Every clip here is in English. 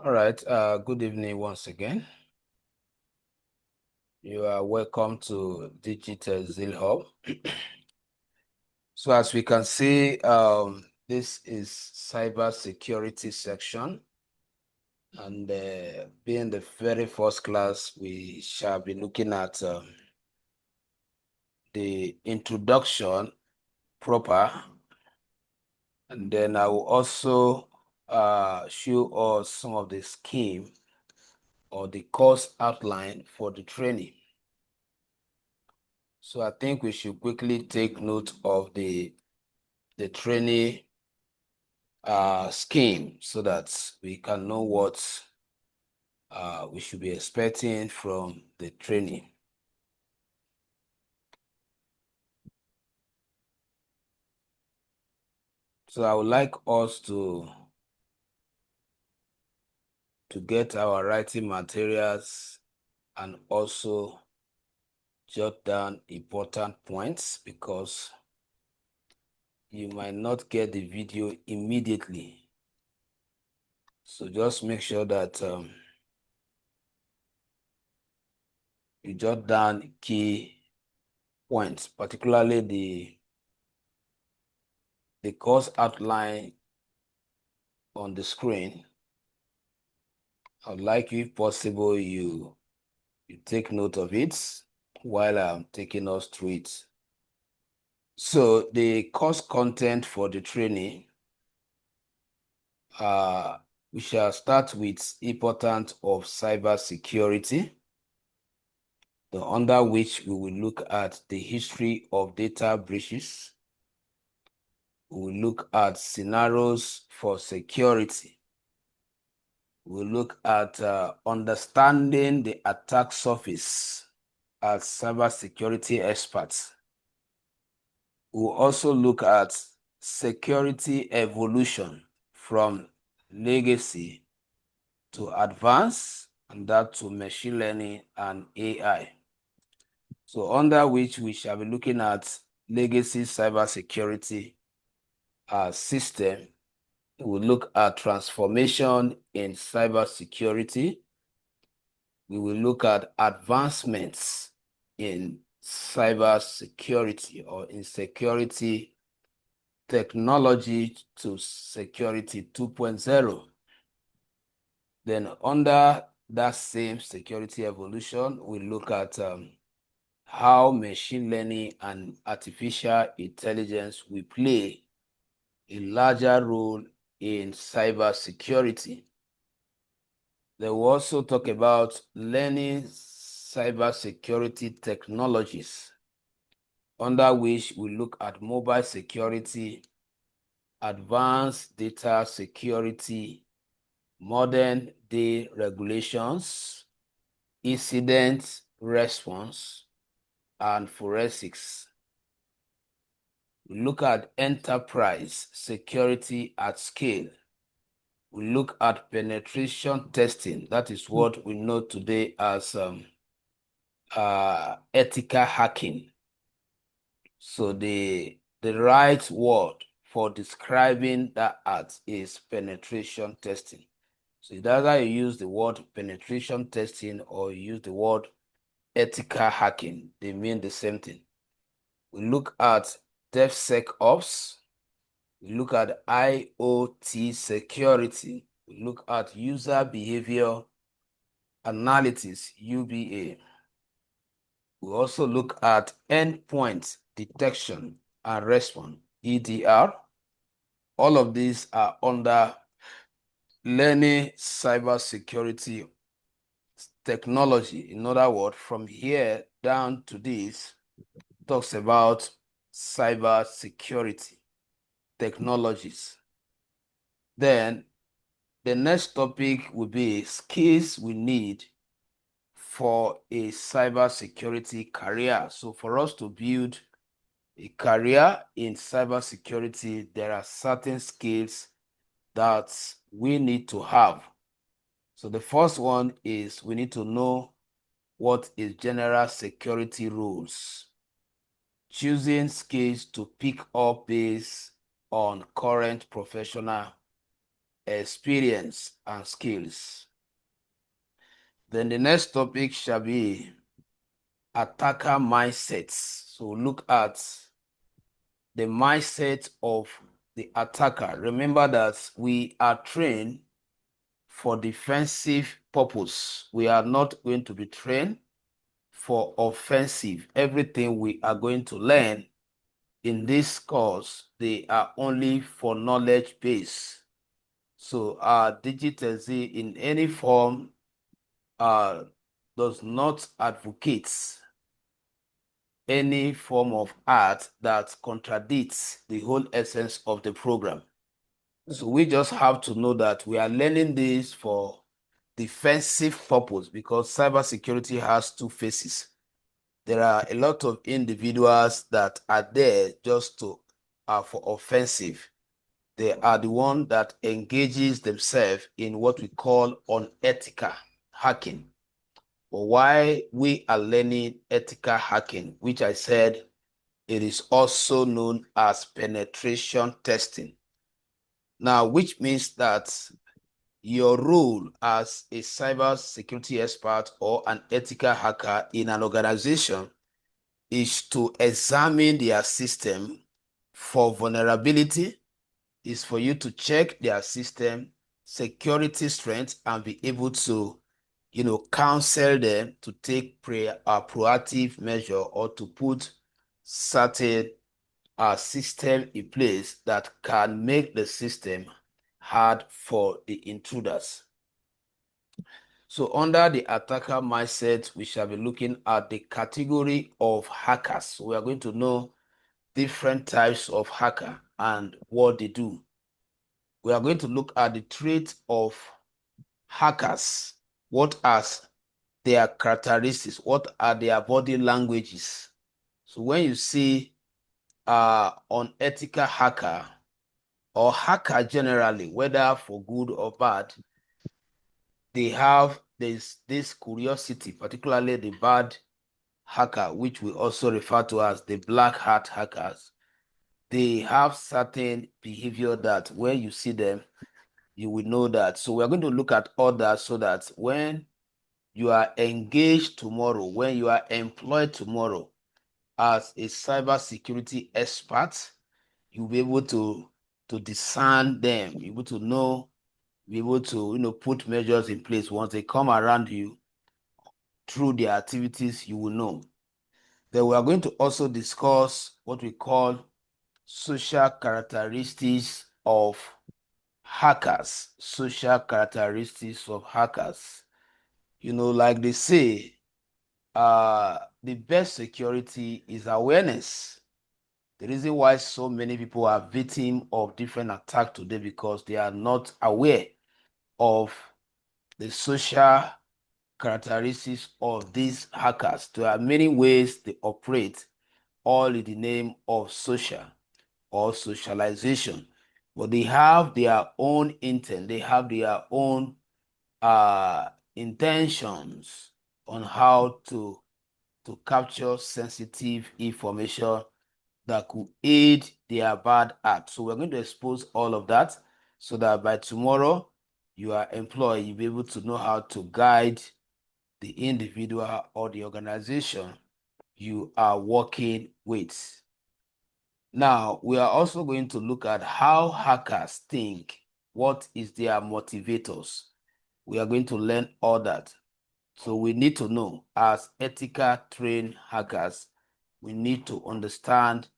All right. Good evening once again. You are welcome to Digital Zeal Hub. So as we can see, this is cyber security section. And being the very first class, we shall be looking at the introduction proper. And then I will also show us some of the scheme or the course outline for the training. So I think we should quickly take note of the training scheme so that we can know what we should be expecting from the training. So I would like us to get our writing materials and also jot down important points, because you might not get the video immediately. So just make sure that you jot down key points, particularly the course outline on the screen. I'd like you, if possible, you take note of it while I'm taking us through it. So the course content for the training, we shall start with importance of cyber security, under which we will look at the history of data breaches. We will look at scenarios for security. We'll look at understanding the attack surface as cybersecurity experts. We'll also look at security evolution from legacy to advanced, and that to machine learning and AI. So under which we shall be looking at legacy cybersecurity system. We'll look at transformation in cybersecurity. We will look at advancements in cybersecurity or in security technology to security 2.0. Then under that same security evolution, we look at how machine learning and artificial intelligence will play a larger role in cybersecurity. They will also talk about learning cybersecurity technologies, under which we look at mobile security, advanced data security, modern day regulations, incident response, and forensics. We look at enterprise security at scale. We look at penetration testing. That is what we know today as ethical hacking. So the right word for describing that art is penetration testing. So either you use the word penetration testing or you use the word ethical hacking. They mean the same thing. We look at DevSecOps. We look at IoT security. We look at user behavior analysis, UBA. We also look at endpoint detection and response, EDR. All of these are under learning cybersecurity technology. In other words, from here down to this, talks about cybersecurity technologies. Then the next topic will be skills we need for a cybersecurity career. So for us to build a career in cybersecurity, there are certain skills that we need to have. So the first one is we need to know what is general security rules. Choosing skills to pick up based on current professional experience and skills. Then the next topic shall be attacker mindsets. So look at the mindset of the attacker. Remember that we are trained for defensive purpose. We are not going to be trained for offensive. Everything we are going to learn in this course, they are only for knowledge base. So Digitech in any form does not advocate any form of art that contradicts the whole essence of the program. So we just have to know that we are learning this for defensive purpose, because cybersecurity has two faces. There are a lot of individuals that are there just to for offensive. They are the one that engages themselves in what we call unethical hacking. But why we are learning ethical hacking, which I said it is also known as penetration testing. Now, which means that your role as a cyber security expert or an ethical hacker in an organization is to examine their system for vulnerability, is for you to check their system security strength and be able to, counsel them to take proactive measure or to put certain system in place that can make the system hard for the intruders. So under the attacker mindset, we shall be looking at the category of hackers. So we are going to know different types of hacker and what they do. We are going to look at the traits of hackers. What are their characteristics? What are their body languages? So when you see unethical hacker or hacker generally, whether for good or bad, they have this curiosity, particularly the bad hacker, which we also refer to as the black hat hackers. They have certain behavior that when you see them, you will know that. So we're going to look at all that so that when you are engaged tomorrow, when you are employed tomorrow as a cybersecurity expert, you'll be able to discern them, be able to know, be able to put measures in place. Once they come around you through their activities, you will know. Then we are going to also discuss what we call social characteristics of hackers. Social characteristics of hackers. Like they say, the best security is awareness. The reason why so many people are victims of different attacks today because they are not aware of the social characteristics of these hackers. There are many ways they operate, all in the name of social or socialization. But they have their own intent, they have their own intentions on how to capture sensitive information that could aid their bad act. So we're going to expose all of that so that by tomorrow you are employed, you'll be able to know how to guide the individual or the organization you are working with. Now, we are also going to look at how hackers think. What is their motivators? We are going to learn all that. So we need to know, as ethical trained hackers, we need to understand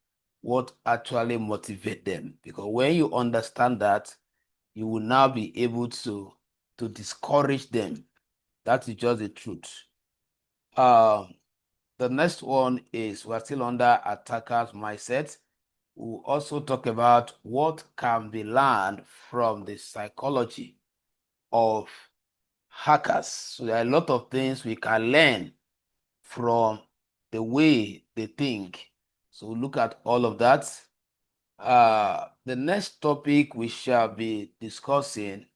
what actually motivates them. Because when you understand that, you will now be able to discourage them. That is just the truth. The next one is, we're still under attackers mindset. We'll also talk about what can be learned from the psychology of hackers. So there are a lot of things we can learn from the way they think. So we'll look at all of that. The next topic we shall be discussing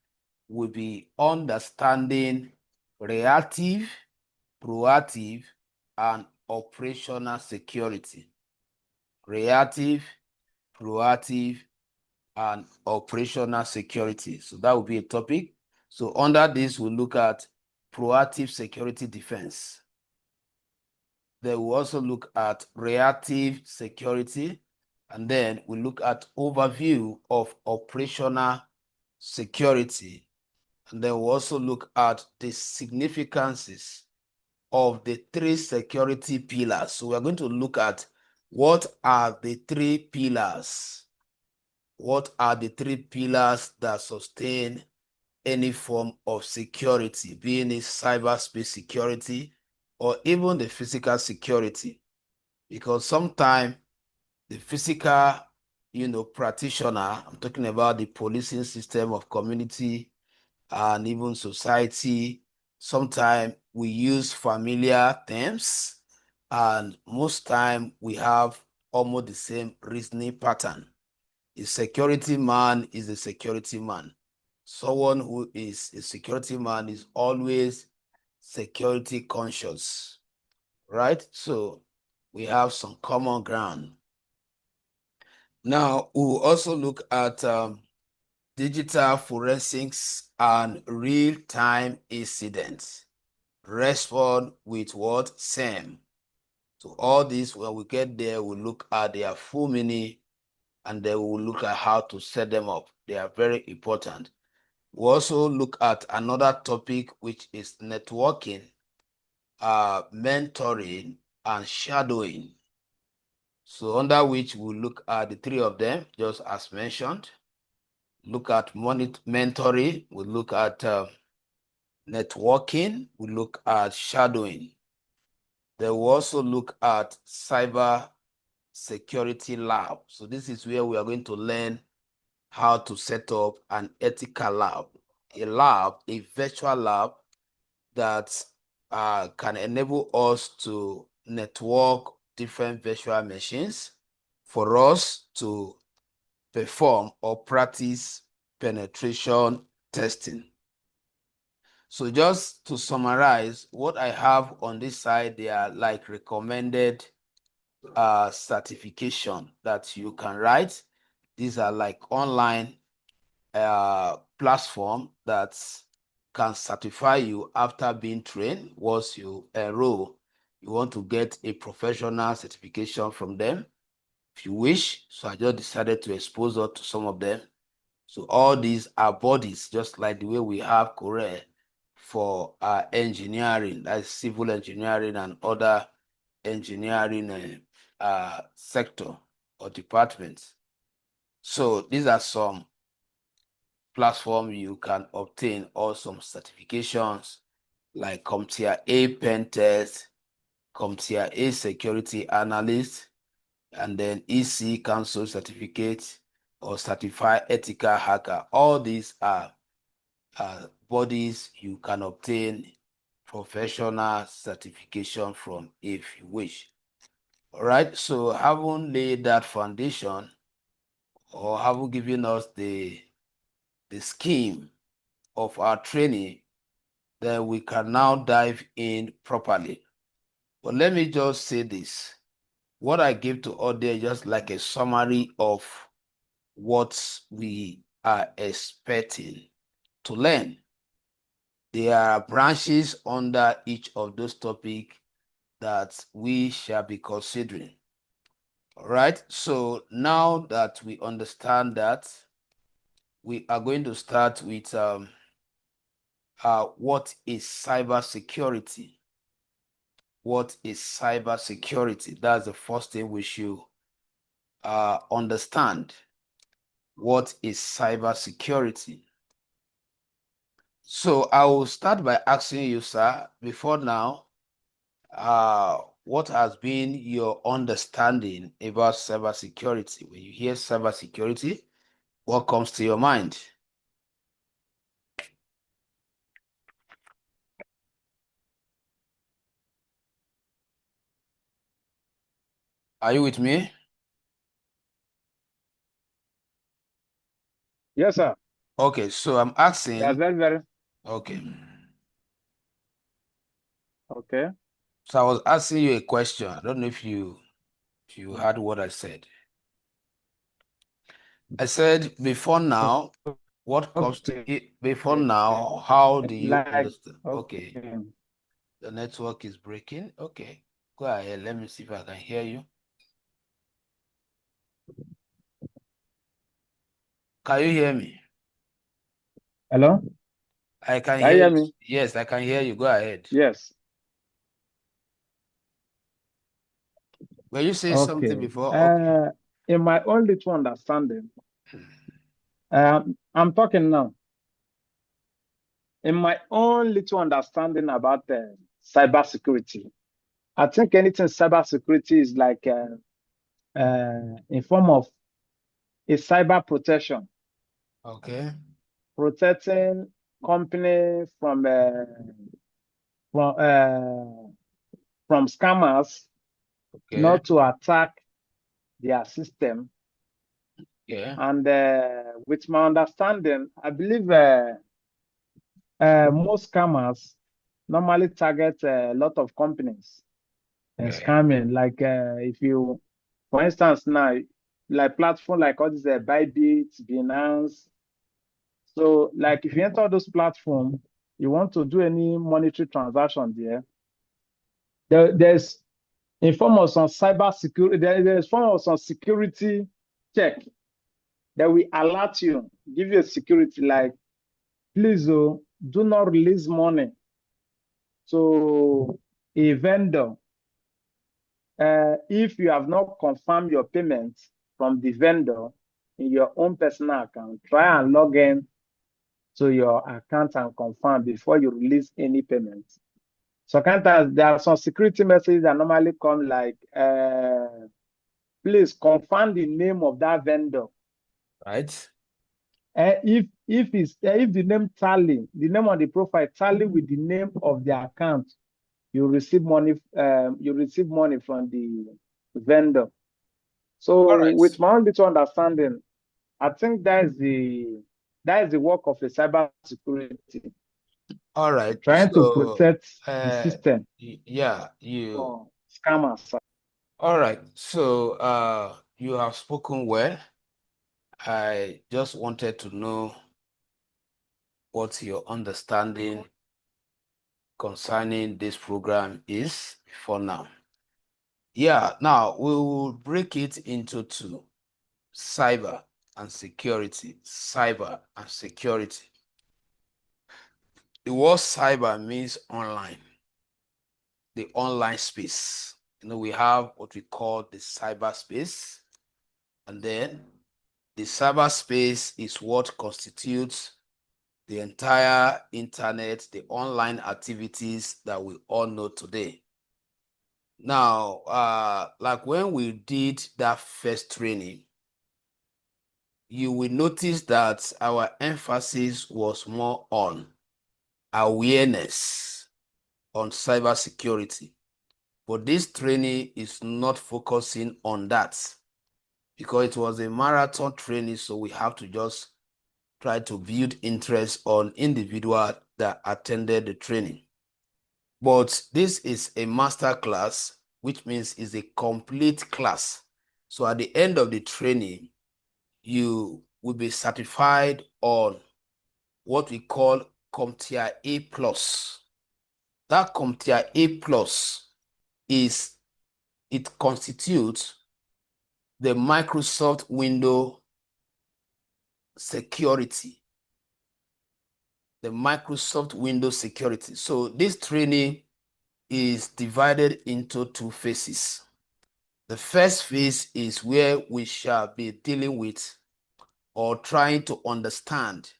will be understanding reactive, proactive, and operational security. Reactive, proactive, and operational security. So that will be a topic. So under this, we'll look at proactive security defense. Then we'll also look at reactive security. And then we look at overview of operational security. And then we'll also look at the significances of the three security pillars. So we're going to look at what are the three pillars. What are the three pillars that sustain any form of security, being it cyberspace security or even the physical security? Because sometimes the physical, practitioner, I'm talking about the policing system of community and even society, sometimes we use familiar terms, and most time we have almost the same reasoning pattern. A security man is a security man. Someone who is a security man is always security conscious, right? So we have some common ground. Now, we'll also look at digital forensics and real-time incidents. Respond with what? SAM. So all this, when we get there, we'll look at their full meaning, and then we'll look at how to set them up. They are very important. We'll also look at another topic, which is networking, mentoring, and shadowing. So under which we'll look at the three of them, just as mentioned. Look at mentoring, we'll look at networking, we'll look at shadowing. Then we'll also look at cyber security lab. So this is where we are going to learn how to set up an ethical lab, a virtual lab that can enable us to network different virtual machines for us to perform or practice penetration testing. So just to summarize, what I have on this side, they are like recommended certification that you can write. These are like online platform that can certify you after being trained. Once you enroll, you want to get a professional certification from them if you wish. So I just decided to expose us to some of them. So all these are bodies, just like the way we have Korea for engineering, that's civil engineering and other engineering sector or departments. So these are some platforms you can obtain or some certifications like CompTIA A Pen Test, CompTIA A Security Analyst, and then EC Council Certificate or Certified Ethical Hacker. All these are bodies you can obtain professional certification from if you wish. All right, so having laid that foundation or having given us the scheme of our training, then we can now dive in properly. But let me just say this. What I give to audience just like a summary of what we are expecting to learn. There are branches under each of those topics that we shall be considering. All right, so now that we understand that, we are going to start with what is cybersecurity? What is cybersecurity? That's the first thing we should understand. What is cybersecurity? So I will start by asking you, sir, before now, what has been your understanding about cybersecurity? When you hear cybersecurity, what comes to your mind? Are you with me? Yes, sir. Okay, so I'm That's asking, very okay. okay. So I was asking you a question. I don't know if you heard what I said. I said before now, what comes to Okay. it before now, how do you Like, understand? okay. Okay, the network is breaking. Okay, go ahead. Let me see if I can hear you. Can you hear me? Hello? I can Can you hear hear you. me? Yes, I can hear you. Go ahead. Yes. Were you saying something Okay. before? Okay. In my own little understanding, I'm talking now. In my own little understanding about cybersecurity, I think anything cybersecurity is like in form of a cyber protection, Okay. protecting company from uh, from scammers, Okay. not to attack their system. Yeah. And with my understanding, I believe most scammers normally target a lot of companies and Okay. scamming. Like if you, for instance, now, like platform like all these Bybit, Binance. So like if you enter those platforms, you want to do any monetary transaction there's in form of some cyber security, there's form of some security check that will alert you, give you a security like, please do not release money to a vendor if you have not confirmed your payment from the vendor in your own personal account. Try and log in to your account and confirm before you release any payment. So sometimes there are some security messages that normally come like, please confirm the name of that vendor. Right. If the name tally, the name on the profile tally with the name of the account, you receive money. You receive money from the vendor. All So, right. with my own little understanding, I think that is the work of a cyber security, All right. trying to So, protect the system yeah, you. from scammers. All right. So, you have spoken well. I just wanted to know what your understanding concerning this program is for now. Yeah, now we will break it into two: cyber and security. Cyber and security. The word cyber means online, the online space. We have what we call the cyberspace, and then the cyberspace is what constitutes the entire internet, the online activities that we all know today. Now, like when we did that first training, you will notice that our emphasis was more on awareness on cybersecurity. But this training is not focusing on that because it was a marathon training, so we have to just try to build interest on individuals that attended the training. But this is a master class, which means it's a complete class. So at the end of the training, you will be certified on what we call CompTIA A+. That CompTIA A+ it constitutes the Microsoft Windows security. The Microsoft Windows security. So this training is divided into two phases. The first phase is where we shall be dealing with or trying to understand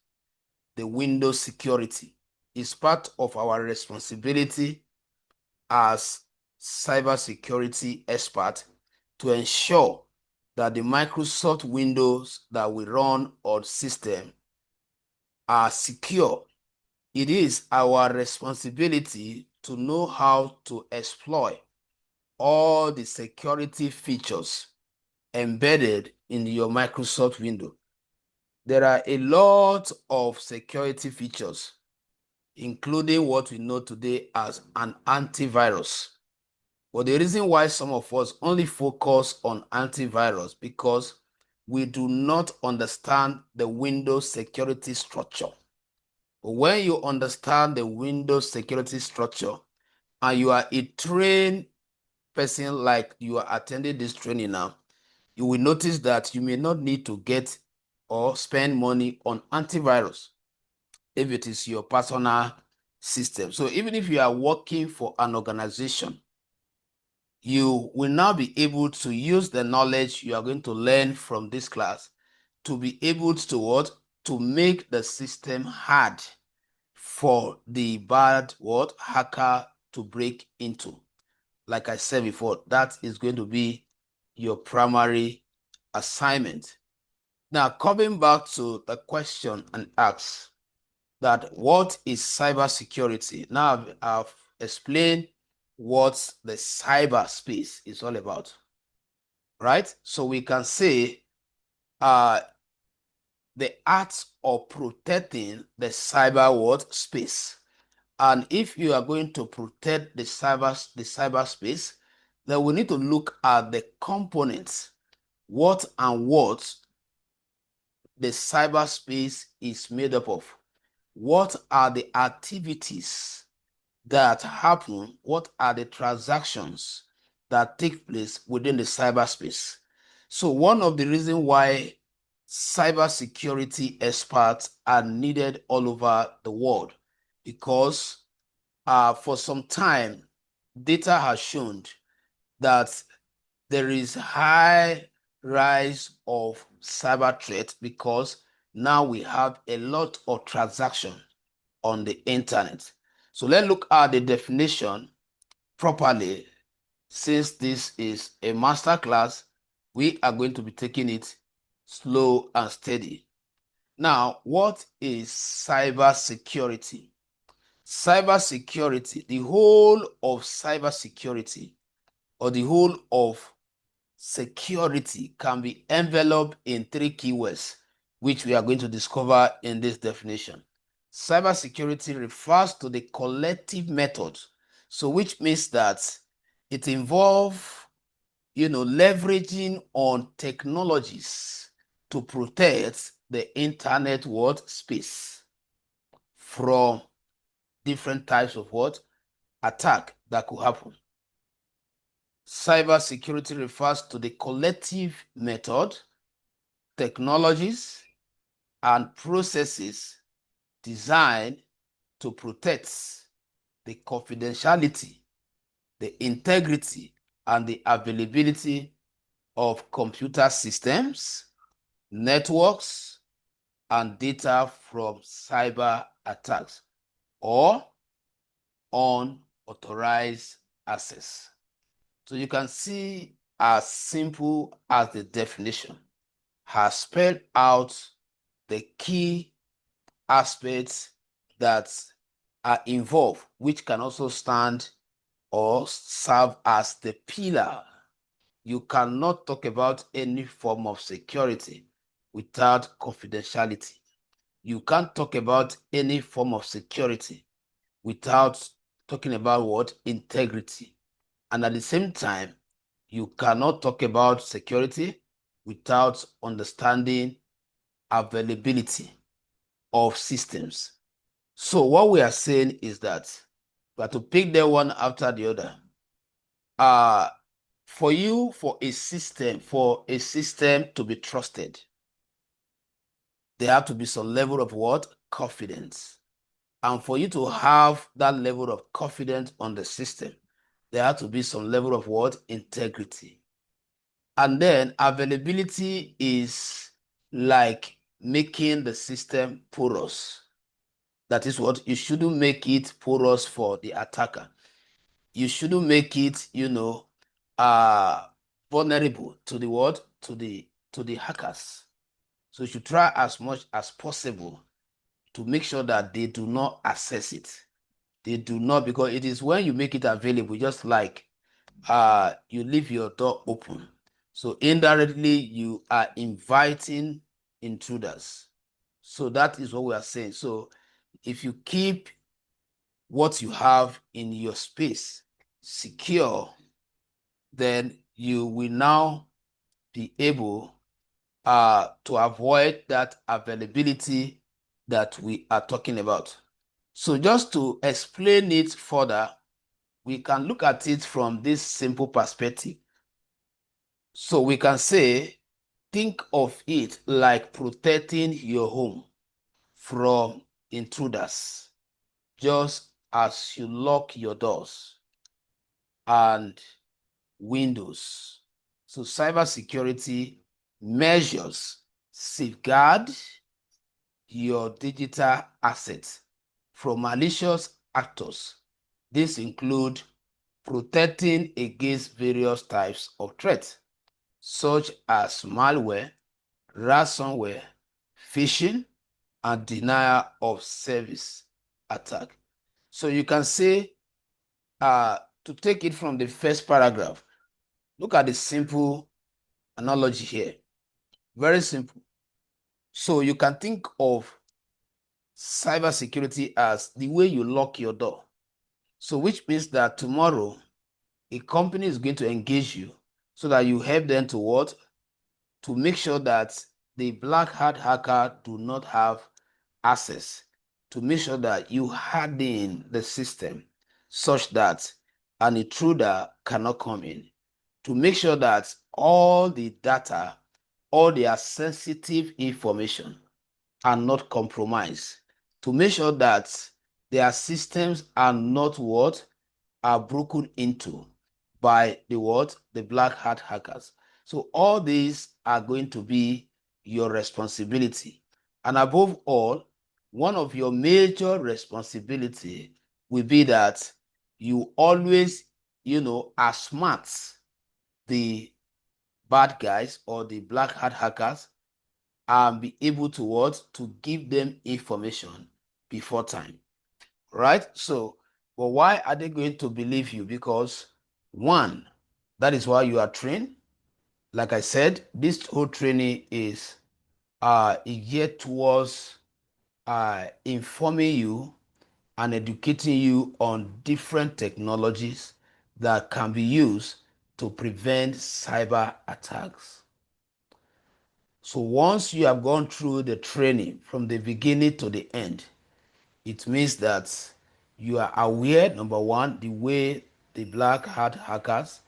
the Windows security. It's part of our responsibility as cybersecurity expert to ensure that the Microsoft Windows that we run on system are secure. It is our responsibility to know how to exploit all the security features embedded in your Microsoft window. There are a lot of security features, including what we know today as an antivirus. But the reason why some of us only focus on antivirus because we do not understand the Windows security structure. But when you understand the Windows security structure and you are a trained person like you are attending this training now, you will notice that you may not need to get or spend money on antivirus if it is your personal system. So even if you are working for an organization, you will now be able to use the knowledge you are going to learn from this class to be able to what? To make the system hard for the bad hacker to break into. Like I said before, that is going to be your primary assignment. Now, coming back to the question and ask that what is cybersecurity? Now, I've explained what the cyberspace is all about, right? So we can say the art of protecting the cyber world space. And if you are going to protect the cyberspace, then we need to look at the components, what the cyberspace is made up of. What are the activities that happen? What are the transactions that take place within the cyberspace? So one of the reasons why cybersecurity experts are needed all over the world, because for some time, data has shown that there is high rise of cyber threat because now we have a lot of transaction on the internet. So let's look at the definition properly. Since this is a master class, we are going to be taking it slow and steady. Now, what is cyber security? Cyber security, the whole of cyber security or the whole of security can be enveloped in three keywords, which we are going to discover in this definition. Cybersecurity refers to the collective method, so which means that it involves, leveraging on technologies to protect the internet world space from different types of attack that could happen. Cybersecurity refers to the collective method, technologies, and processes designed to protect the confidentiality, the integrity, and the availability of computer systems, networks, and data from cyber attacks or unauthorized access. So you can see, as simple as the definition has spelled out the key aspects that are involved, which can also stand or serve as the pillar. You cannot talk about any form of security without confidentiality. You can't talk about any form of security without talking about integrity. And at the same time, you cannot talk about security without understanding availability of systems. So what we are saying is that we have to pick them one after the other. For a system to be trusted, there have to be some level of confidence. And for you to have that level of confidence on the system, there has to be some level of integrity. And then availability is like making the system porous. That is what you shouldn't make it porous for the attacker. You shouldn't make it, vulnerable to the hackers. So you should try as much as possible to make sure that they do not access it. They do not, because it is when you make it available, just like you leave your door open. So indirectly, you are inviting intruders. So that is what we are saying. So if you keep what you have in your space secure, then you will now be able to avoid that availability that we are talking about. So just to explain it further, we can look at it from this simple perspective. So we can say, think of it like protecting your home from intruders, just as you lock your doors and windows. So cybersecurity measures safeguard your digital assets from malicious actors. This include protecting against various types of threats, such as malware, ransomware, phishing, and denial of service attack. So you can say, to take it from the first paragraph, look at the simple analogy here. Very simple. So you can think of cybersecurity as the way you lock your door. So which means that tomorrow a company is going to engage you so that you help them to what? To make sure that the black hat hacker do not have access, to make sure that you harden the system such that an intruder cannot come in, to make sure that all the data, all their sensitive information are not compromised, to make sure that their systems are not what? Are broken into by the what? The black hat hackers. So all these are going to be your responsibility. And above all, one of your major responsibility will be that you always, outsmart the bad guys or the black hat hackers and be able to what? To give them information before time, right? So, but why are they going to believe you? Because one, that is why you are trained. Like I said, this whole training is geared towards informing you and educating you on different technologies that can be used to prevent cyber attacks. So once you have gone through the training from the beginning to the end, it means that you are aware, number one, the way the black hat hackers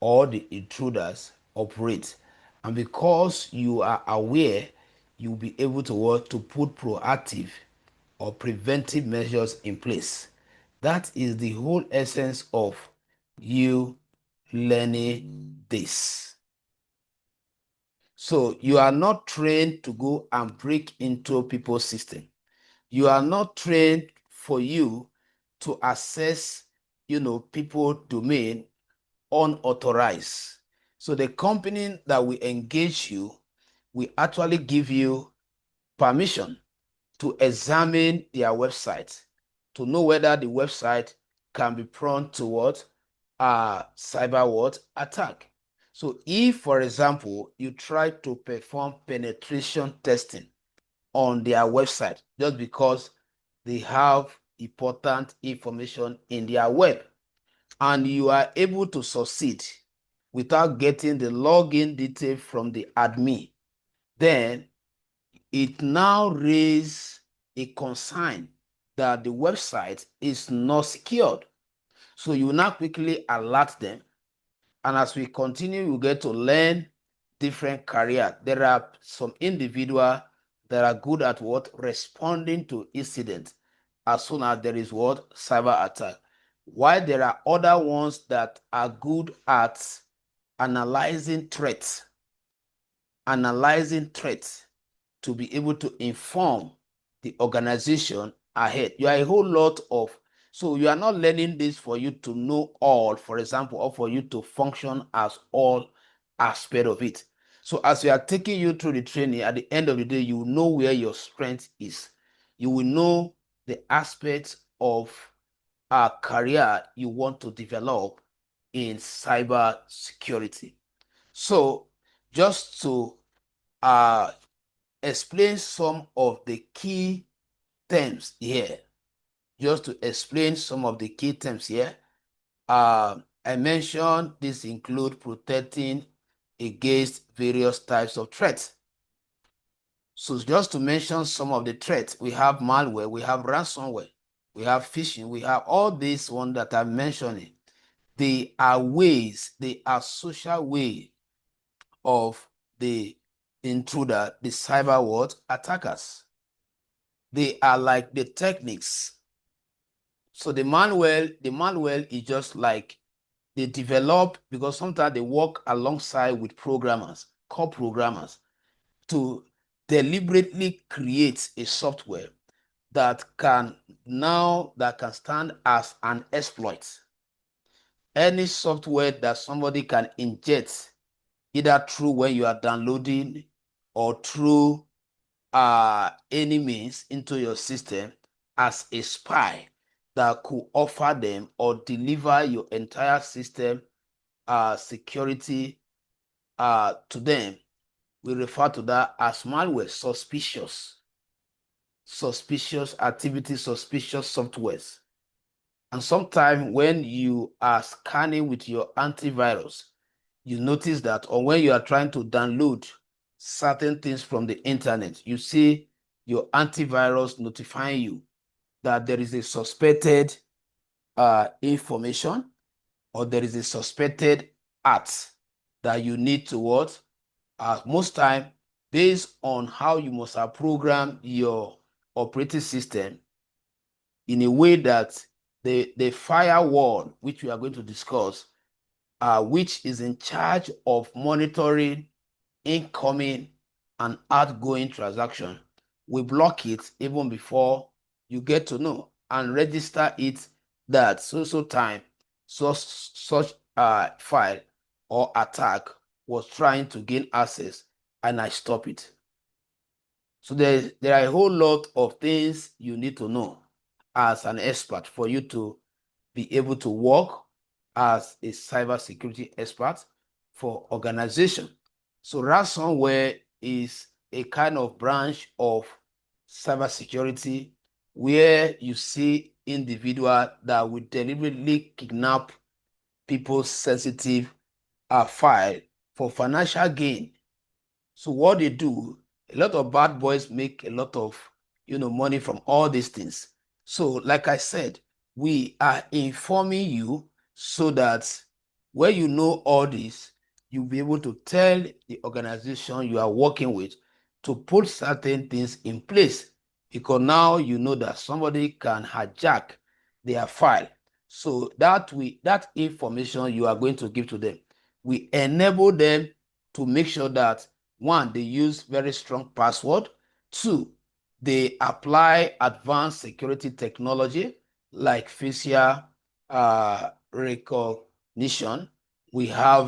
or the intruders operate. And because you are aware, you'll be able to work to put proactive or preventive measures in place. That is the whole essence of you learning this. So you are not trained to go and break into people's system. You are not trained for you to access, people domain unauthorized. So the company that will engage you will actually give you permission to examine their website to know whether the website can be prone to what? Cyber what? Attack. So if, for example, you try to perform penetration testing on their website just because they have important information in their web, and you are able to succeed without getting the login detail from the admin, then it now raises a concern that the website is not secured. So you now quickly alert them. And as we continue, you get to learn different career. There are some individuals that are good at what? Responding to incidents as soon as there is what? Cyber attack. While there are other ones that are good at analyzing threats to be able to inform the organization ahead. You are a whole lot of, so you are not learning this for you to know all, for example, or for you to function as all aspect of it. So as we are taking you through the training, at the end of the day, you will know where your strength is. You will know the aspects of a career you want to develop in cyber security. So just to explain some of the key terms here. Just to explain some of the key terms here. I mentioned this include protecting against various types of threats. So just to mention some of the threats, we have malware, we have ransomware, we have phishing, we have all these ones that I'm mentioning. They are ways, they are social way of the intruder, the cyber world attackers. They are like the techniques. So the manual is just like they develop, because sometimes they work alongside with programmers, core programmers, to deliberately create a software that can stand as an exploit. Any software that somebody can inject, either through when you are downloading or through any means into your system as a spy, that could offer them or deliver your entire system security to them. We refer to that as malware, suspicious activity, suspicious softwares. And sometimes when you are scanning with your antivirus, you notice that, or when you are trying to download certain things from the internet, you see your antivirus notifying you that there is a suspected information, or there is a suspected act that you need to what? Most time, based on how you must have programmed your operating system in a way that the firewall, which we are going to discuss, which is in charge of monitoring incoming and outgoing transaction, we block it even before you get to know, and register it that so time such file or attack was trying to gain access, and I stop it. So there are a whole lot of things you need to know as an expert for you to be able to work as a cybersecurity expert for organization. So ransomware is a kind of branch of cybersecurity where you see individual that will deliberately kidnap people's sensitive file for financial gain. So what they do, a lot of bad boys make a lot of money from all these things. So like I said, we are informing you so that when you know all this, you'll be able to tell the organization you are working with to put certain things in place, because now you know that somebody can hijack their file. So that information you are going to give to them, we enable them to make sure that, one, they use very strong password. Two, they apply advanced security technology like facial recognition. We have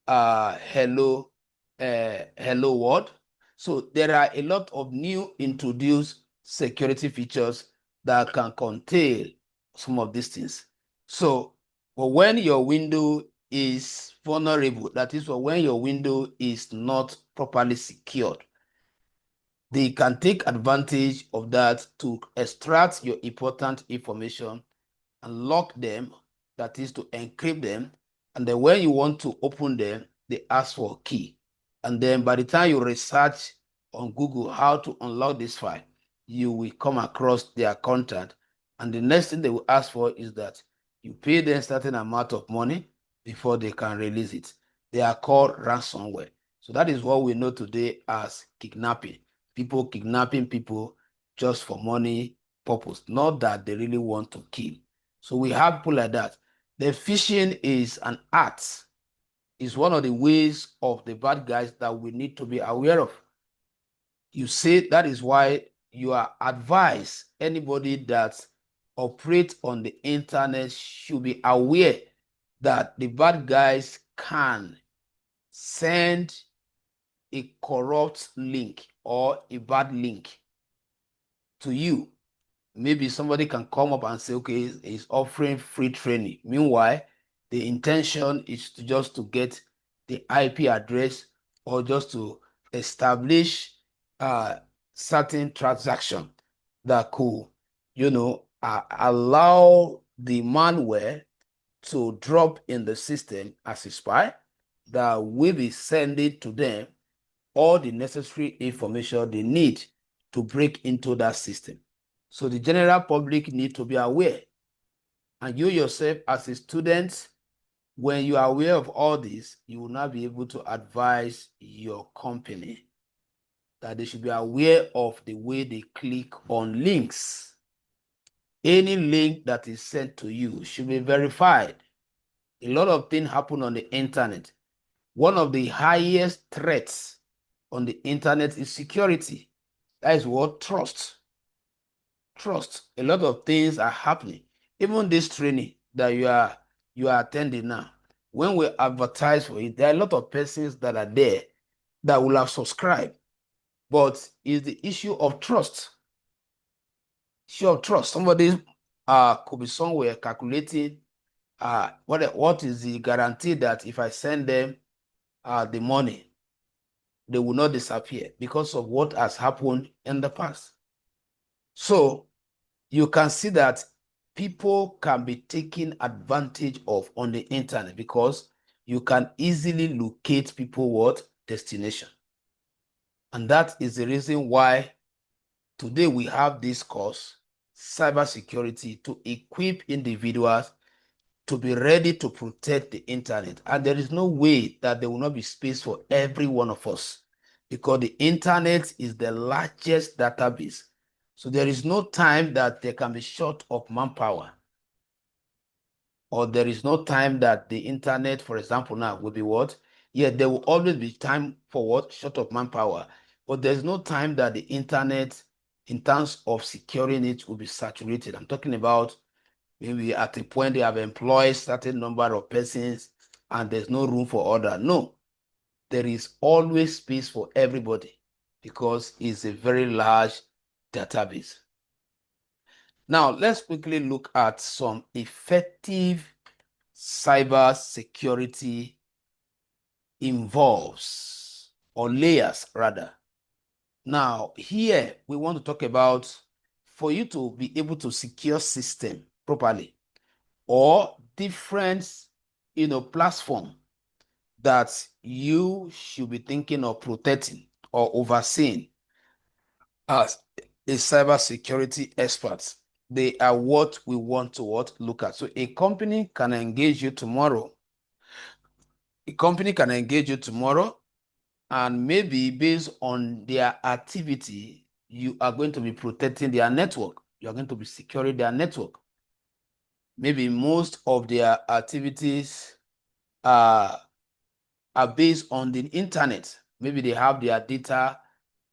hello world. So there are a lot of new introduced security features that can contain some of these things. So, but when your window is vulnerable, that is, when your window is not properly secured, they can take advantage of that to extract your important information and lock them, that is, to encrypt them. And then when you want to open them, they ask for a key. And then by the time you research on Google how to unlock this file, you will come across their content. And the next thing they will ask for is that you pay them a certain amount of money before they can release it. They are called ransomware. So that is what we know today as kidnapping. People kidnapping people just for money purpose, not that they really want to kill. So we have people like that. The phishing is an art. Is one of the ways of the bad guys that we need to be aware of. You see, that is why you are advised, anybody that operates on the internet should be aware that the bad guys can send a corrupt link or a bad link to you. Maybe somebody can come up and say, okay, he's offering free training. Meanwhile, the intention is just to get the IP address, or just to establish certain transaction that could, allow the malware to drop in the system as a spy that will be sending to them all the necessary information they need to break into that system. So the general public need to be aware. And you yourself as a student, when you are aware of all this, you will not be able to advise your company that they should be aware of the way they click on links. Any link that is sent to you should be verified. A lot of things happen on the internet. One of the highest threats on the internet is security. That is what? Trust. Trust. A lot of things are happening. Even this training that you are attending now, when we advertise for it, there are a lot of persons that are there that will have subscribed. But it's the issue of trust. Issue of trust. Somebody could be somewhere calculating what is the guarantee that if I send them the money, they will not disappear because of what has happened in the past. So you can see that people can be taken advantage of on the internet because you can easily locate people what destination. And that is the reason why today we have this course, cybersecurity, to equip individuals to be ready to protect the internet. And there is no way that there will not be space for every one of us because the internet is the largest database. So there is no time that there can be short of manpower, or there is no time that the internet, for example, now will be what? Yeah, there will always be time for what? Short of manpower. But there's no time that the internet, in terms of securing it, will be saturated. I'm talking about maybe at a point they have employed certain number of persons and there's no room for order. No, there is always space for everybody because it's a very large database. Now, let's quickly look at some effective cyber security involves, or layers rather. Now, here we want to talk about for you to be able to secure system properly, or different, platform that you should be thinking of protecting or overseeing as a cybersecurity expert. They are what we want to look at. So a company can engage you tomorrow. And maybe based on their activity, you are going to be protecting their network. You are going to be securing their network. Maybe most of their activities are based on the internet. Maybe they have their data,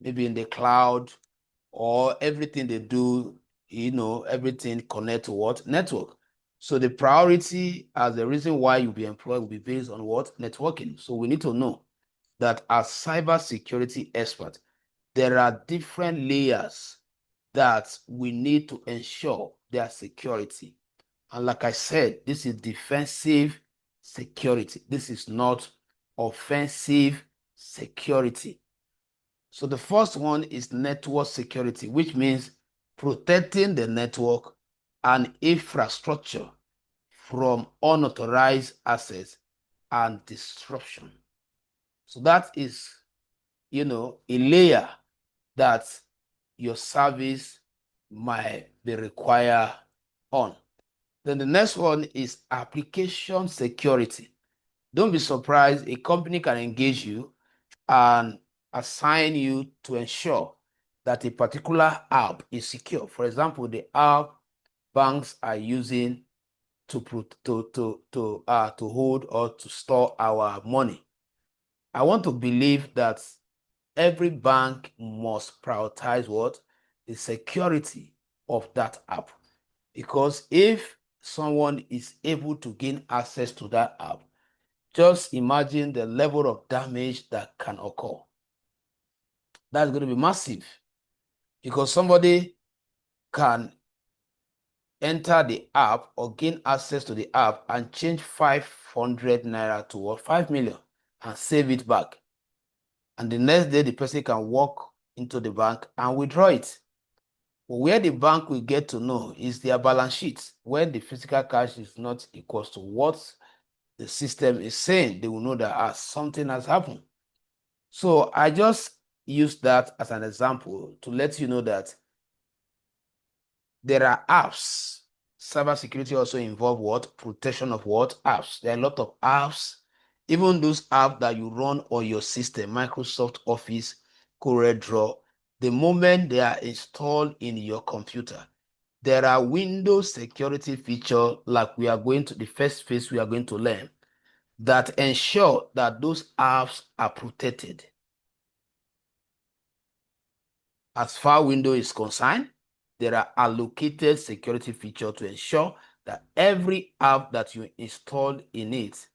maybe in the cloud, or everything they do, everything connect to what? Network. So the priority as the reason why you'll be employed will be based on what? Networking. So we need to know that as cybersecurity experts, there are different layers that we need to ensure their security. And like I said, this is defensive security. This is not offensive security. So the first one is network security, which means protecting the network and infrastructure from unauthorized access and disruption. So that is, a layer that your service might be required on. Then the next one is application security. Don't be surprised, a company can engage you and assign you to ensure that a particular app is secure. For example, the app banks are using to hold or to store our money. I want to believe that every bank must prioritize what? The security of that app. Because if someone is able to gain access to that app, just imagine the level of damage that can occur. That's going to be massive because somebody can enter the app or gain access to the app and change 500 naira to what? 5 million and save it back. And the next day, the person can walk into the bank and withdraw it. But where the bank will get to know is their balance sheet. When the physical cash is not equal to what the system is saying, they will know that something has happened. So I just use that as an example to let you know that there are apps. Cybersecurity also involve what? Protection of what? Apps. There are a lot of apps. Even those apps that you run on your system, Microsoft Office, CorelDRAW, the moment they are installed in your computer, there are Windows security features like we are going to, the first phase we are going to learn, that ensure that those apps are protected. As far as Windows is concerned, there are allocated security features to ensure that every app that you installed in it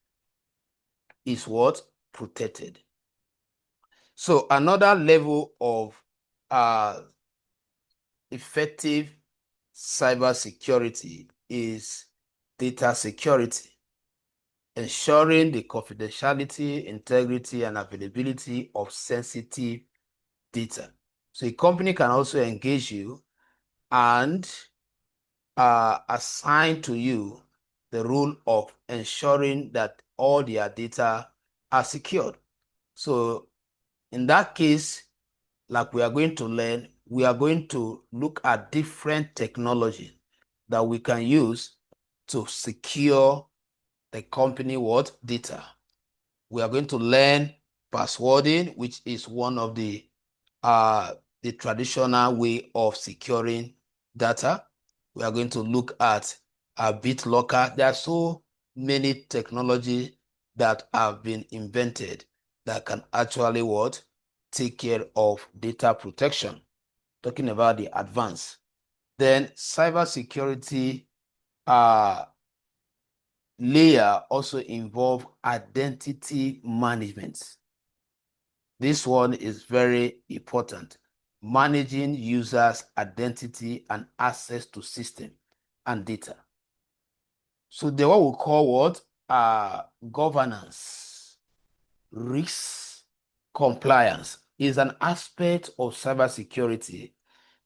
is what? Protected. So another level of effective cybersecurity is data security, ensuring the confidentiality, integrity, and availability of sensitive data. So a company can also engage you and assign to you the role of ensuring that all their data are secured. So in that case, like we are going to learn, we are going to look at different technology that we can use to secure the company what data. We are going to learn passwording, which is one of the traditional way of securing data. We are going to look at BitLocker. There are so many technology that have been invented that can actually what? Take care of data protection. Talking about the advance. Then cybersecurity layer also involve identity management. This one is very important. Managing users' identity and access to system and data. So the what we call what? Governance, risk, compliance is an aspect of cybersecurity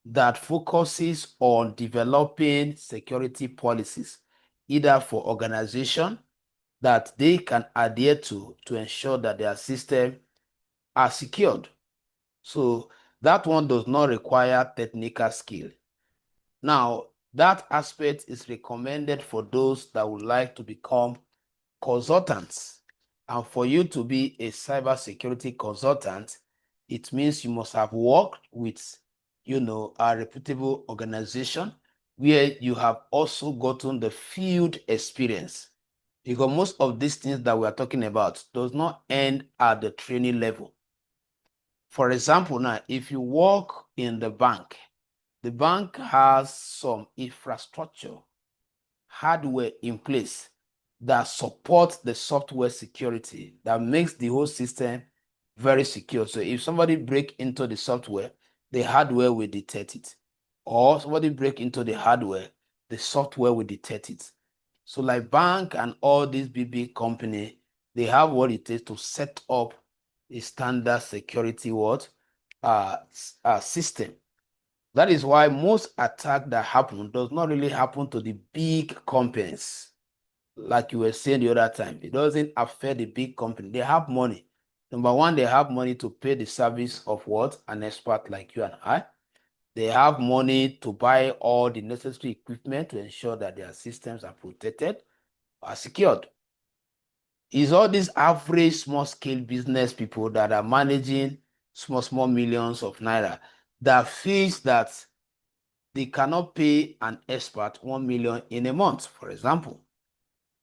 that focuses on developing security policies, either for organization that they can adhere to ensure that their system are secured. So that one does not require technical skill. Now, that aspect is recommended for those that would like to become consultants. And for you to be a cybersecurity consultant, it means you must have worked with, a reputable organization where you have also gotten the field experience. Because most of these things that we are talking about does not end at the training level. For example, now, if you work in the bank has some infrastructure, hardware in place that supports the software security that makes the whole system very secure. So if somebody break into the software, the hardware will detect it. Or somebody break into the hardware, the software will detect it. So like bank and all these big company, they have what it takes to set up a standard security system. That is why most attack that happen does not really happen to the big companies. Like you were saying the other time, it doesn't affect the big company. They have money. Number one, they have money to pay the service of what? An expert like you and I. They have money to buy all the necessary equipment to ensure that their systems are protected, are secured. It's all these average small scale business people that are managing small millions of naira that feels that they cannot pay an expert 1 million in a month, for example.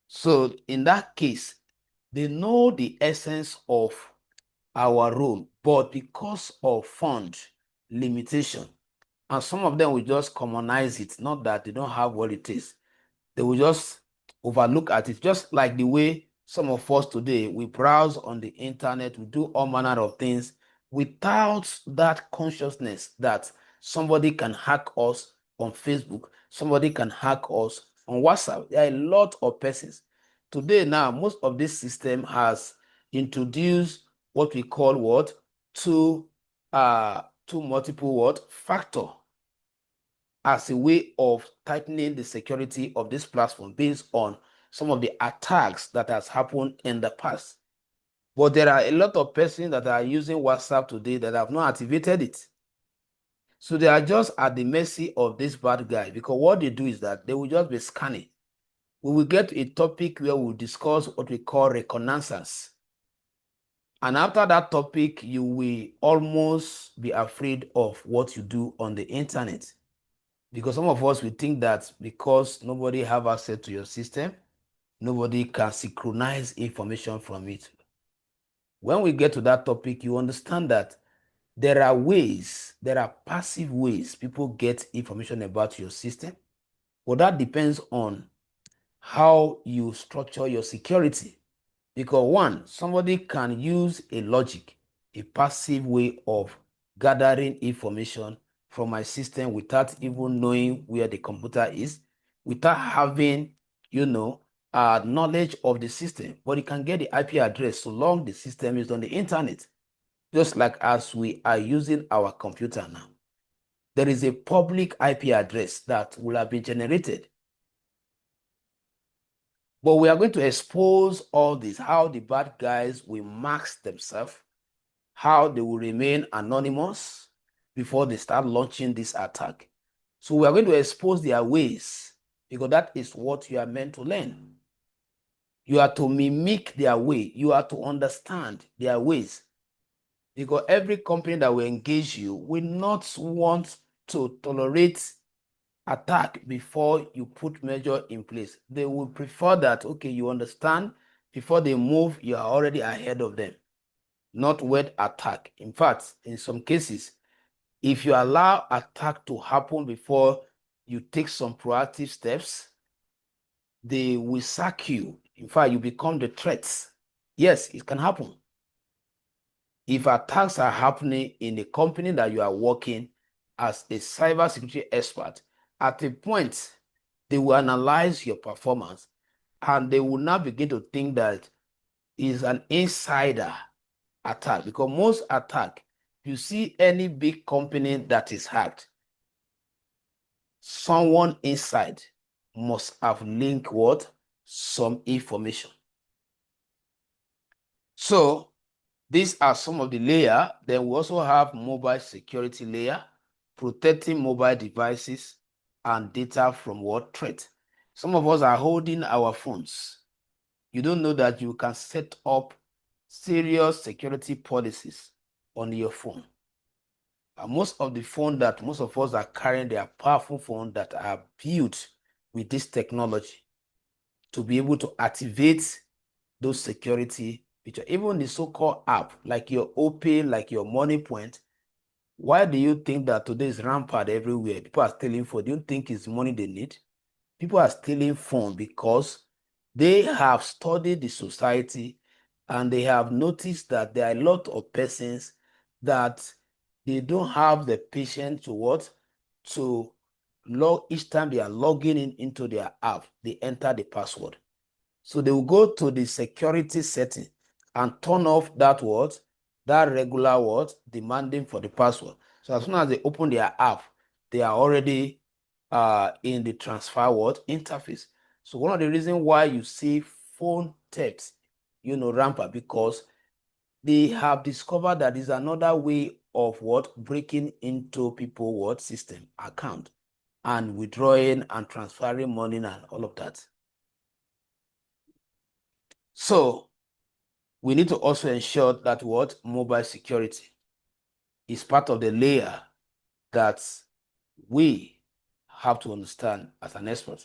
So in that case, they know the essence of our role, but because of fund limitation, and some of them will just commonize it, not that they don't have what it is. They will just overlook at it, just like the way some of us today, we browse on the internet, we do all manner of things without that consciousness that somebody can hack us on Facebook, somebody can hack us on WhatsApp. There are a lot of persons. Today now, most of this system has introduced what we call what? Two multiple what? Factor as a way of tightening the security of this platform based on some of the attacks that has happened in the past. But there are a lot of persons that are using WhatsApp today that have not activated it. So they are just at the mercy of this bad guy, because what they do is that they will just be scanning. We will get to a topic where we'll discuss what we call reconnaissance. And after that topic, you will almost be afraid of what you do on the internet. Because some of us, we think that because nobody have access to your system, nobody can synchronize information from it. When we get to that topic, you understand that there are passive ways people get information about your system. But that depends on how you structure your security. Because one, somebody can use a logic, a passive way of gathering information from my system without even knowing where the computer is, without having, knowledge of the system. But he can get the IP address so long the system is on the internet. Just like as we are using our computer now. There is a public IP address that will have been generated. But we are going to expose all this, how the bad guys will mask themselves, how they will remain anonymous before they start launching this attack. So we are going to expose their ways, because that is what you are meant to learn. You are to mimic their way. You are to understand their ways. Because every company that will engage you will not want to tolerate attack before you put measure in place. They will prefer that, okay, you understand, before they move, you are already ahead of them, not wait attack. In fact, in some cases, if you allow attack to happen before you take some proactive steps, they will sack you. In fact, you become the threat. Yes, it can happen. If attacks are happening in a company that you are working as a cybersecurity expert, at a point, they will analyze your performance and they will now begin to think that is an insider attack. Because most attack, you see any big company that is hacked, someone inside must have linked what? Some information. So these are some of the layer. Then we also have mobile security layer, protecting mobile devices and data from what threat. Some of us are holding our phones. You don't know that you can set up serious security policies on your phone. And most of the phone that most of us are carrying, they are powerful phones that are built with this technology to be able to activate those security features. Even the so-called app, like your OPay, like your Money Point. Why do you think that today is rampant everywhere? People are stealing phone. Do you think it's money they need? People are stealing phone because they have studied the society and they have noticed that there are a lot of persons that they don't have the patience to what? To log each time they are logging into their app, they enter the password. So they will go to the security setting and turn off that what? That regular what? Demanding for the password. So as soon as they open their app, they are already in the transfer what? Interface. So one of the reasons why you see phone thefts, rampant, because they have discovered that is another way of what? Breaking into people what? System account and withdrawing and transferring money and all of that. So we need to also ensure that what? Mobile security is part of the layer that we have to understand as an expert.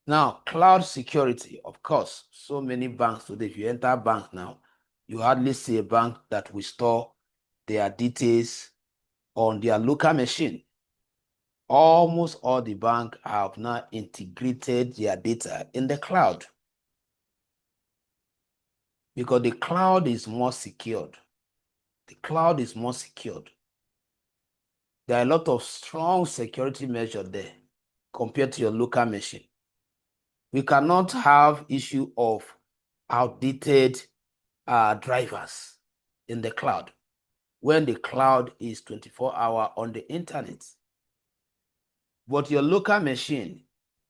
Now, cloud security, of course, so many banks today, if you enter a bank now, you hardly see a bank that will store their details on their local machine. Almost all the banks have now integrated their data in the cloud, because the cloud is more secured. The cloud is more secured. There are a lot of strong security measures there compared to your local machine. We cannot have issue of outdated drivers in the cloud when the cloud is 24-hour on the internet. But your local machine,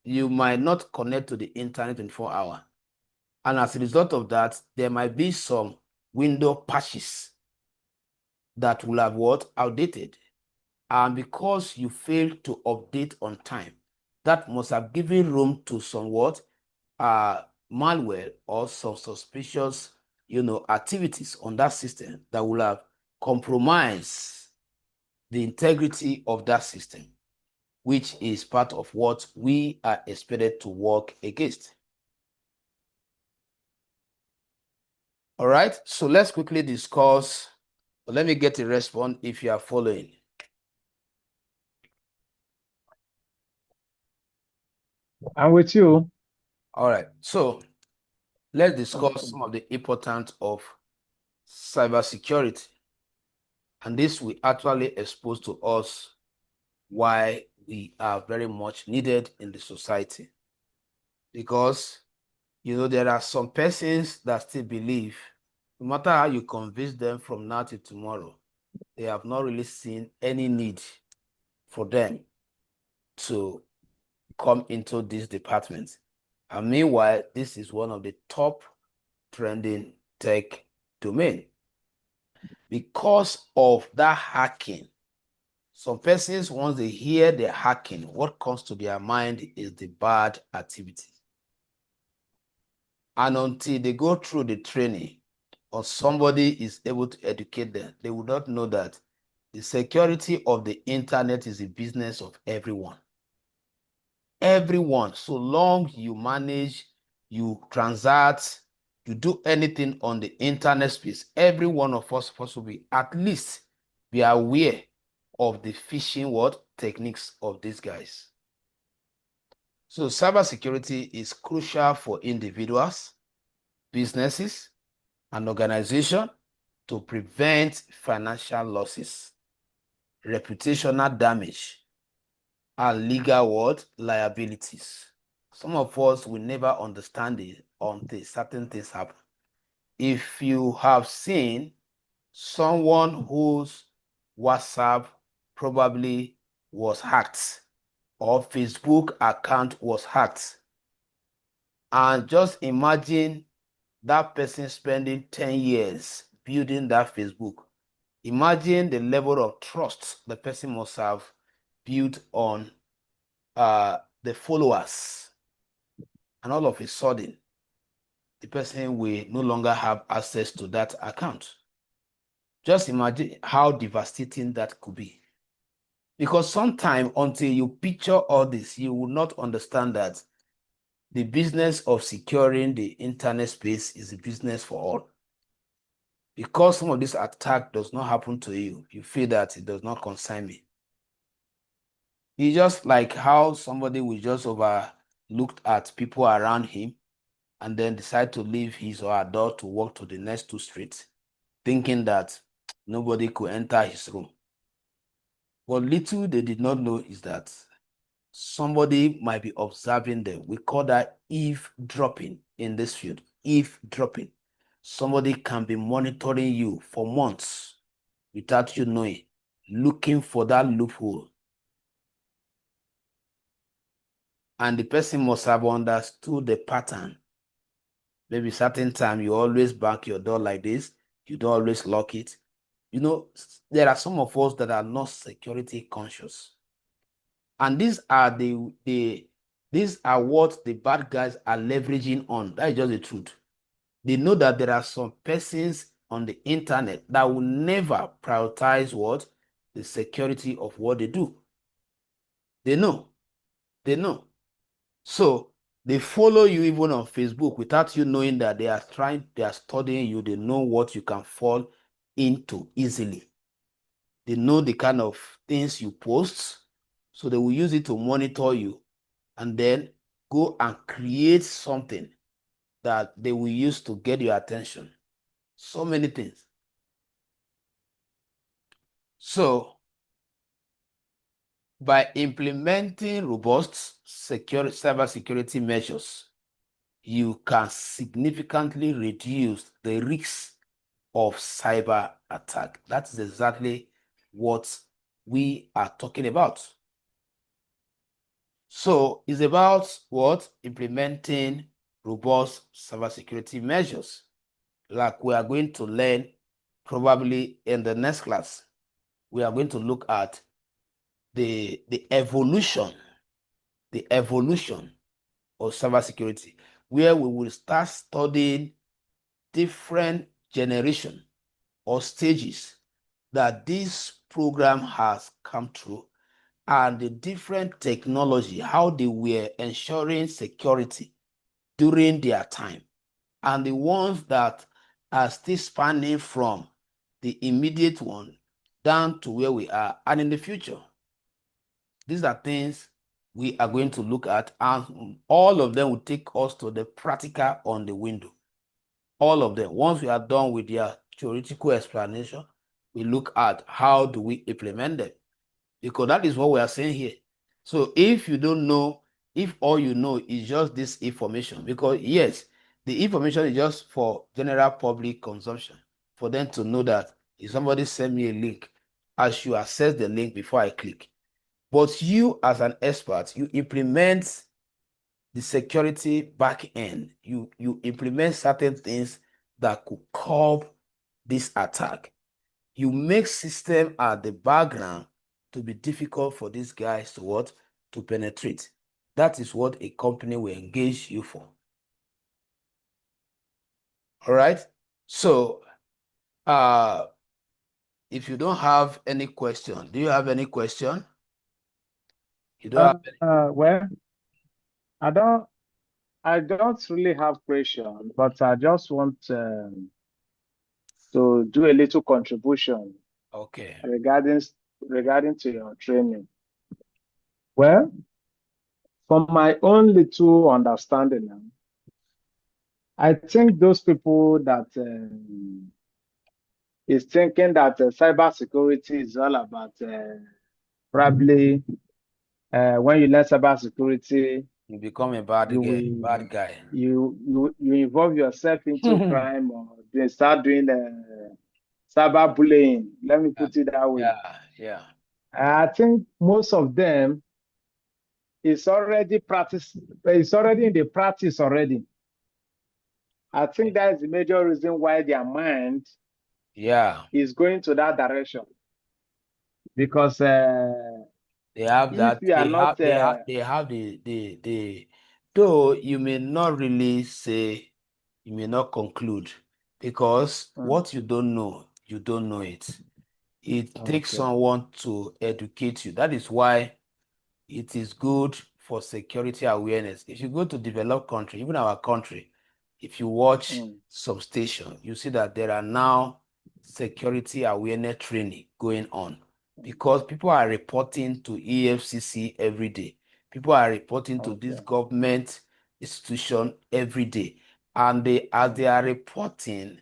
you might not connect to the internet 24-hour. And as a result of that, there might be some window patches that will have what? Outdated. And because you failed to update on time, that must have given room to some what? Malware or some suspicious, activities on that system that will have compromised the integrity of that system, which is part of what we are expected to work against. All right, so let's quickly discuss. Let me get a response if you are following. I'm with you. All right, so let's discuss some of the importance of cybersecurity. And this will actually expose to us why we are very much needed in the society. Because, there are some persons that still believe, no matter how you convince them from now to tomorrow, they have not really seen any need for them to come into this department. And meanwhile, this is one of the top trending tech domain. Because of that hacking, some persons, once they hear the hacking, what comes to their mind is the bad activity. And until they go through the training or somebody is able to educate them, they will not know that the security of the internet is the business of everyone. Everyone, so long you manage, you transact, you do anything on the internet space, every one of us supposed to be at least be aware of the phishing techniques of these guys. So cybersecurity is crucial for individuals, businesses, and organizations to prevent financial losses, reputational damage, and legal liabilities. Some of us will never understand it until certain things happen. If you have seen someone whose WhatsApp probably was hacked or Facebook account was hacked, and just imagine that person spending 10 years building that Facebook. Imagine the level of trust the person must have built on the followers, and all of a sudden, the person will no longer have access to that account. Just imagine how devastating that could be. Because sometimes, until you picture all this, you will not understand that the business of securing the internet space is a business for all. Because some of this attack does not happen to you, you feel that it does not concern me. It's just like how somebody will just overlook at people around him and then decide to leave his or her door to walk to the next 2 streets, thinking that nobody could enter his room. What little they did not know is that somebody might be observing them. We call that eavesdropping in this field. Eavesdropping. Somebody can be monitoring you for months without you knowing, looking for that loophole. And the person must have understood the pattern. Maybe certain time you always back your door like this, you don't always lock it. There are some of us that are not security conscious. And these are what the bad guys are leveraging on. That is just the truth. They know that there are some persons on the internet that will never prioritize the security of what they do. They know. So they follow you even on Facebook without you knowing that they are studying you. They know what you can fall into easily. They know the kind of things you post, so they will use it to monitor you and then go and create something that they will use to get your attention. So many things. So by implementing robust cybersecurity measures, you can significantly reduce the risks of cyber attack. That is exactly what we are talking about. So it's about implementing robust cybersecurity measures. like we are going to learn probably in the next class. We are going to look at the evolution of cybersecurity, where we will start studying different generation or stages that this program has come through, and the different technology, how they were ensuring security during their time, and the ones that are still spanning from the immediate one down to where we are and in the future. These are things we are going to look at, and all of them will take us to the practical on the window. All of them. Once we are done with their theoretical explanation, we look at how do we implement them, because that is what we are saying here. So if you don't know, if all you know is just this information, because yes, the information is just for general public consumption, for them to know that if somebody send me a link, I should access the link before I click. But you as an expert, you implement the security back end. You implement certain things that could curb this attack. You make system at the background to be difficult for these guys to what? To penetrate. That is what a company will engage you for. All right. So if you don't have any question, do you have any question? You don't have any? Well, I don't really have question, but I just want to do a little contribution Okay. regarding to your training. Well, from my own little understanding now, I think those people that is thinking that cybersecurity is all about probably when you learn cybersecurity, You become a bad guy. you involve yourself into crime, or they start doing cyberbullying. Let me put it that way. Yeah. I think most of them is already practice. It's already in the practice already. I think that is the major reason why their mind is going to that direction, because they have if that you are not they have the though you may not really say, you may not conclude, because what you don't know it. It takes someone to educate you. That is why it is good for security awareness. If you go to developed country, even our country, if you watch some station, you see that there are now security awareness training going on, because people are reporting to EFCC every day. People are reporting to this government institution every day. And as they are reporting,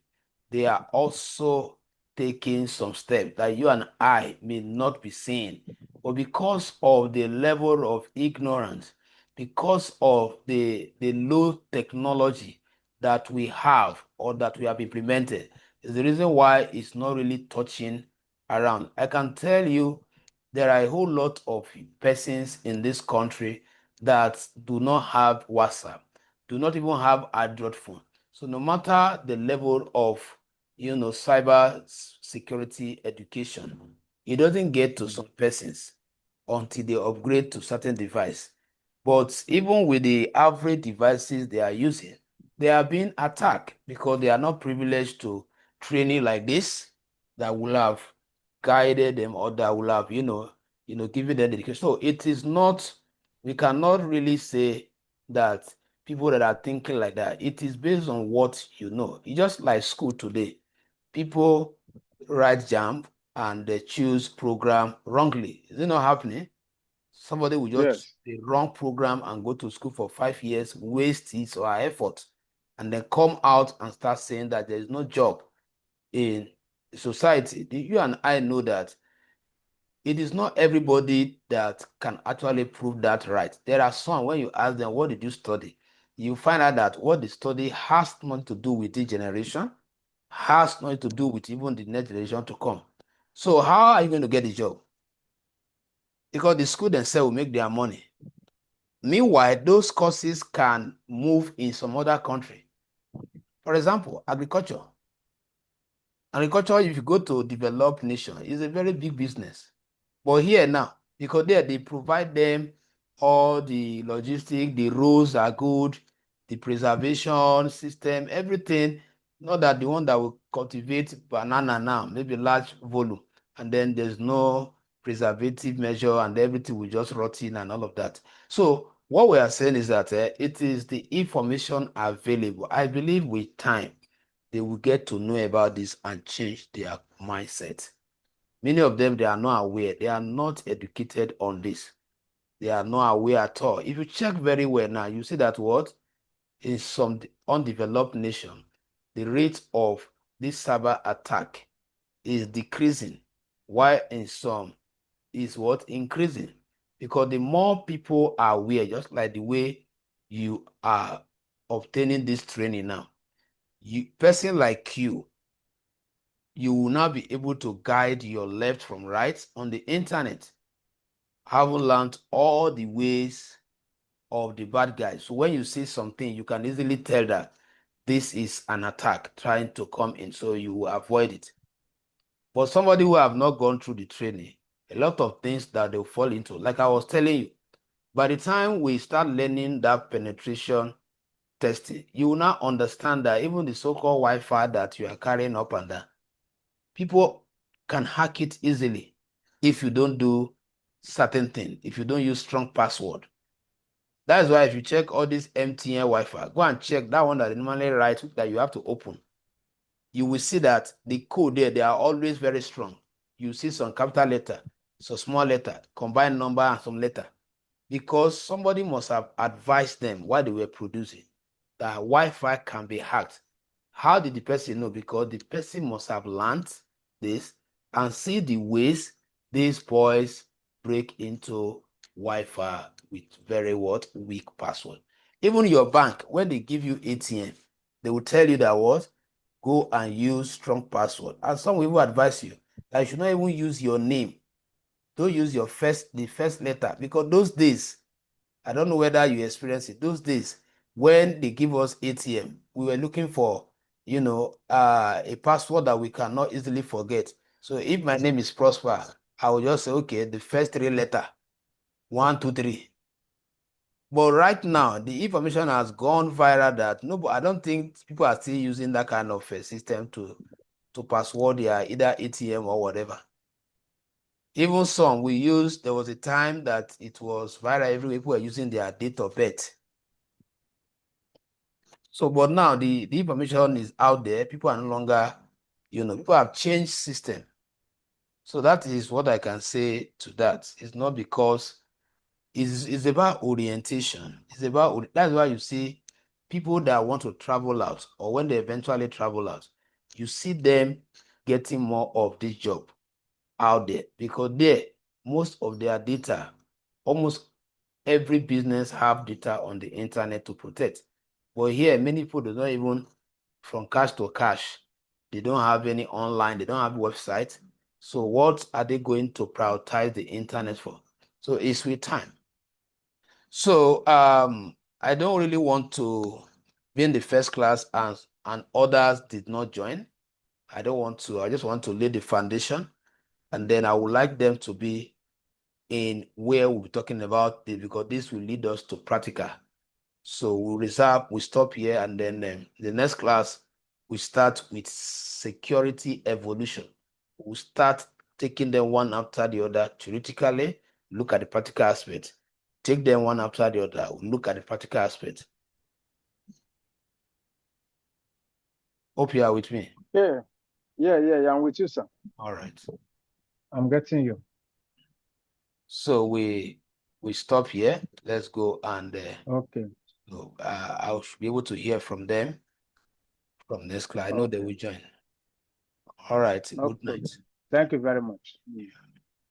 they are also taking some steps that you and I may not be seeing. But because of the level of ignorance, because of the low technology that we have or that we have implemented, is the reason why it's not really touching around. I can tell you there are a whole lot of persons in this country that do not have WhatsApp, do not even have Android phone. So no matter the level of cyber security education, it doesn't get to some persons until they upgrade to certain device. But even with the average devices they are using, they are being attacked because they are not privileged to training like this that will have guided them, or that will have, given them education. So it is not, we cannot really say that people that are thinking like that, it is based on what you know. It's just like school today. People write jam and they choose program wrongly. Is it not happening? Somebody will just choose the wrong program and go to school for 5 years, waste his or her effort, and then come out and start saying that there is no job in society. You and I know that it is not everybody that can actually prove that right. There are some, when you ask them, what did you study? You find out that what they study has nothing to do with this generation, has nothing to do with even the next generation to come. So how are you going to get a job? Because the school themselves will make their money. Meanwhile, those courses can move in some other country. For example, agriculture. Agriculture, if you go to developed nation, is a very big business. But here now, because there they provide them all the logistics, the roads are good, the preservation system, everything. Not that the one that will cultivate banana now, maybe large volume, and then there's no preservative measure and everything will just rot in and all of that. So what we are saying is that it is the information available. I believe with time, they will get to know about this and change their mindset. Many of them, they are not aware. They are not educated on this. They are not aware at all. If you check very well now, you see that what? In some undeveloped nation, the rate of this cyber attack is decreasing, while in some is what? Increasing. Because the more people are aware, just like the way you are obtaining this training now, person like you will now be able to guide your left from right on the internet, having learned all the ways of the bad guys. So when you see something, you can easily tell that this is an attack trying to come in, so you will avoid it. But somebody who have not gone through the training, a lot of things that they'll fall into, like I was telling you, by the time we start learning that penetration testing, you will now understand that even the so-called Wi-Fi that you are carrying up and down, people can hack it easily if you don't do certain things, if you don't use strong password. That's why if you check all this MTN Wi-Fi, go and check that one that they normally write that you have to open. You will see that the code there, they are always very strong. You see some capital letter, some small letter, combined number, and some letter. Because somebody must have advised them while they were producing that Wi-Fi can be hacked. How did the person know? Because the person must have learned this and see the ways these boys break into Wi-Fi with very weak password. Even your bank, when they give you ATM, they will tell you that go and use strong password. And some will even advise you that you should not even use your name. Don't use the first letter, because those days, I don't know whether you experience it. Those days when they give us ATM, we were looking for, a password that we cannot easily forget. So if my name is Prosper, I will just say, okay, the first three letter, 1, 2, 3. But right now, the information has gone viral that I don't think people are still using that kind of system to password their either ATM or whatever. Even some there was a time that it was viral everywhere, people were using their date of birth. So, but now the information is out there. People are no longer, people have changed system. So that is what I can say to that. It's not because it's about orientation. That's why you see people that want to travel out, or when they eventually travel out, you see them getting more of this job out there, because there, most of their data, almost every business have data on the internet to protect. But here, many people do not even, from cash to cash, they don't have any online, they don't have website. So what are they going to prioritize the internet for? So it's with time. So I don't really want to be in the first class and others did not join. I don't want to. I just want to lay the foundation, and then I would like them to be in where we'll be talking about this, because this will lead us to practical. So we stop here, and then the next class we start with security evolution. We'll start taking them one after the other theoretically, look at the practical aspect. Take them one after the other, we'll look at the practical aspect. Hope you are with me. Yeah, I'm with you, sir. All right. I'm getting you. So we stop here. Let's go and Okay. I should be able to hear from them from next class. I know they will join. All right. Good night. Thank you very much. Yeah.